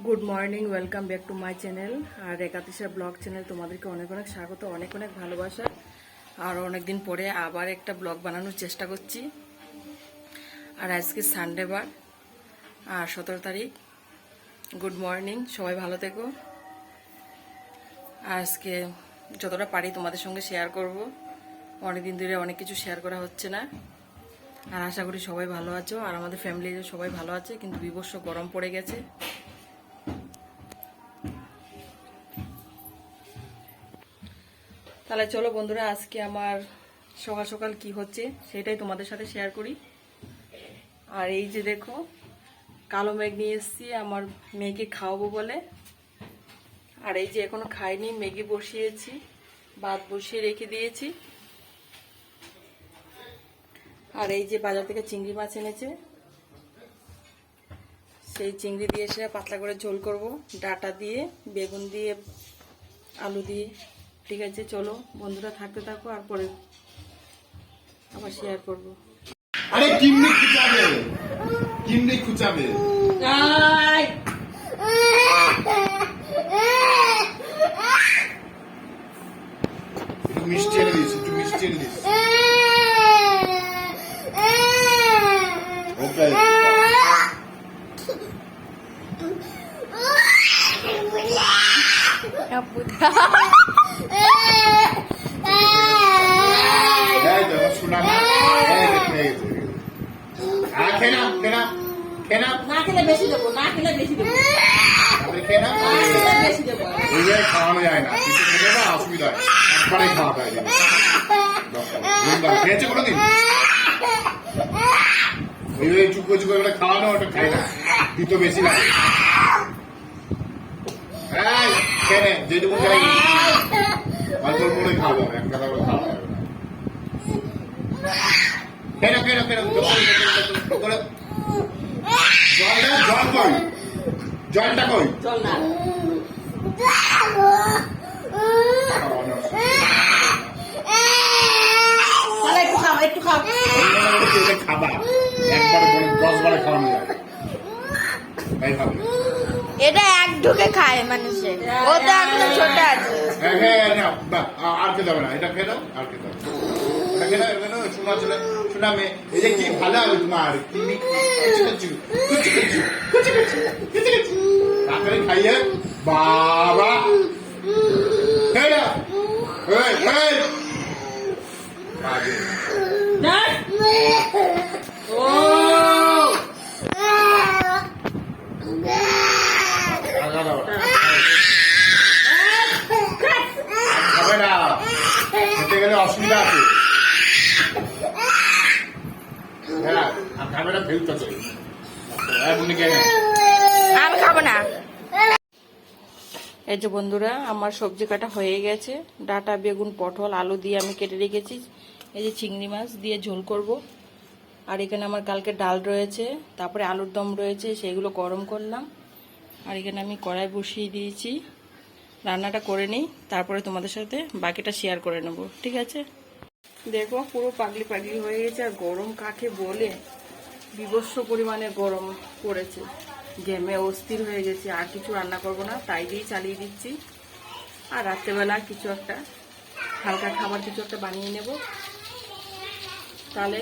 Good morning, welcome back to my channel আর Ekatisha blog channel. তোমাদেরকে অনেক অনেক স্বাগত, অনেক অনেক ভালোবাসা। আর অনেকদিন পরে আবার একটা ব্লগ বানানোর চেষ্টা করছি। আর আজকে সানডে বার আর 17 তারিখ। গুড মর্নিং, সবাই ভালো থেকো। আজকে যতটা পারি তোমাদের সঙ্গে শেয়ার করব। অনেকদিন ধরে অনেক কিছু শেয়ার করা হচ্ছে না। আর আশা করি সবাই ভালো আছো আর আমাদের ফ্যামিলির সবাই ভালো আছে, কিন্তু বীভৎস গরম পড়ে গেছে। তাহলে চলো বন্ধুরা, আজকে আমার সকাল সকাল কি হচ্ছে সেটাই তোমাদের সাথে শেয়ার করি। আর এই যে দেখো, কালো মেঘ নিয়ে এসেছি আমার মেয়েকে খাওয়াবো বলে। আর এই যে এখনো খাইনি, ম্যাগি বসিয়েছি, ভাত বসিয়ে রেখে দিয়েছি। আর এই যে বাজার থেকে চিংড়ি মাছ এনেছে, সেই চিংড়ি দিয়ে এসে পাতলা করে ঝোল করব, ডাঁটা দিয়ে, বেগুন দিয়ে, আলু দিয়ে। ঠিক আছে, চলো বন্ধুরা, থাকতে থাকো আর পরে আবার শেয়ার করবো। আরে কিমনি খুঁচাবে, কিমনি খুঁচাবে। একটু মিষ্টি এনে দিস, একটু মিষ্টি এনে দিস। ওকে, শোনা না, খেনা খেনা খেনা, না খেলে বেশি দেবো, না খেলে বেশি দেবো, খেনা বেশি দেবো। ওই জায়গায় খাওয়ানো যায় না, কিছু খেলে না অসুবিধা হয়, একবারে খাওয়াতে হয়। খেয়েছে কোনোদিন ওই চুপো চুপো করে খাওয়ানো, ওটা খাই না, দিত বেশি লাগে। হ্যাঁ খেয়ে যেটুকু চাই অল্প করে খাওয়া হবে, এক কথা করে খাওয়া হবে না। খেয়ে খেয়ে খেয়ে জল কই, জলটা কই, চল না একটু খাও, একটু খাও। খাবা একবারে 10 বারে খাওয়ানো যায়, তাই খাবে। এটা এক ঢুকে খায় মানুষে, ও তো এখনো ছোট আছে। আর খেতে হবে না, এটা খেয়ে দাও, আর খেতে হবে এটা খেয়ে দাও। এখানে শোনা ছিল, শোনা মেয়ে, এই যে কি ভালো হবে তোমার, তাড়াতাড়ি খাইয়ে বাবা খেয়ে দাও। খাবে না, খেতে গেলে অসুবিধা আছে। হ্যাঁ, আর খাবে না, ফেলতেছে। আমি খাবো না। এই যে বন্ধুরা, আমার সবজি কাটা হয়ে গেছে। ডাঁটা, বেগুন, পটল, আলু দিয়ে আমি কেটে রেখেছি। এই যে চিংড়ি মাছ দিয়ে ঝোল করব। আর এখানে আমার কালকে ডাল রয়েছে, তারপরে আলুর দম রয়েছে, সেগুলো গরম করলাম। আর এখানে আমি কড়াই বসিয়ে দিয়েছি, রান্নাটা করে নিই, তারপরে তোমাদের সাথে বাকিটা শেয়ার করে নেব। ঠিক আছে, দেখো পুরো পাগলি পাগলি হয়ে গেছে। আর গরম কাকে বলে, বিভৎস পরিমাণে গরম পড়েছে, ঘেমে অস্থির হয়ে গেছে। আর কিছু রান্না করব না, তাই দিয়েই চালিয়ে দিচ্ছি। আর রাত্রেবেলা কিছু একটা হালকা খাবার কিছু একটা বানিয়ে নেব। তাহলে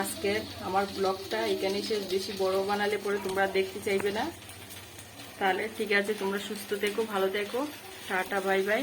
আজকে আমার ব্লগটা এখানেই শেষ। বেশি বড় বানালে পরে তোমরা দেখতে চাইবে না। তাহলে ঠিক আছে, তোমরা সুস্থ থেকো, ভালো থেকো, টাটা, বাই বাই।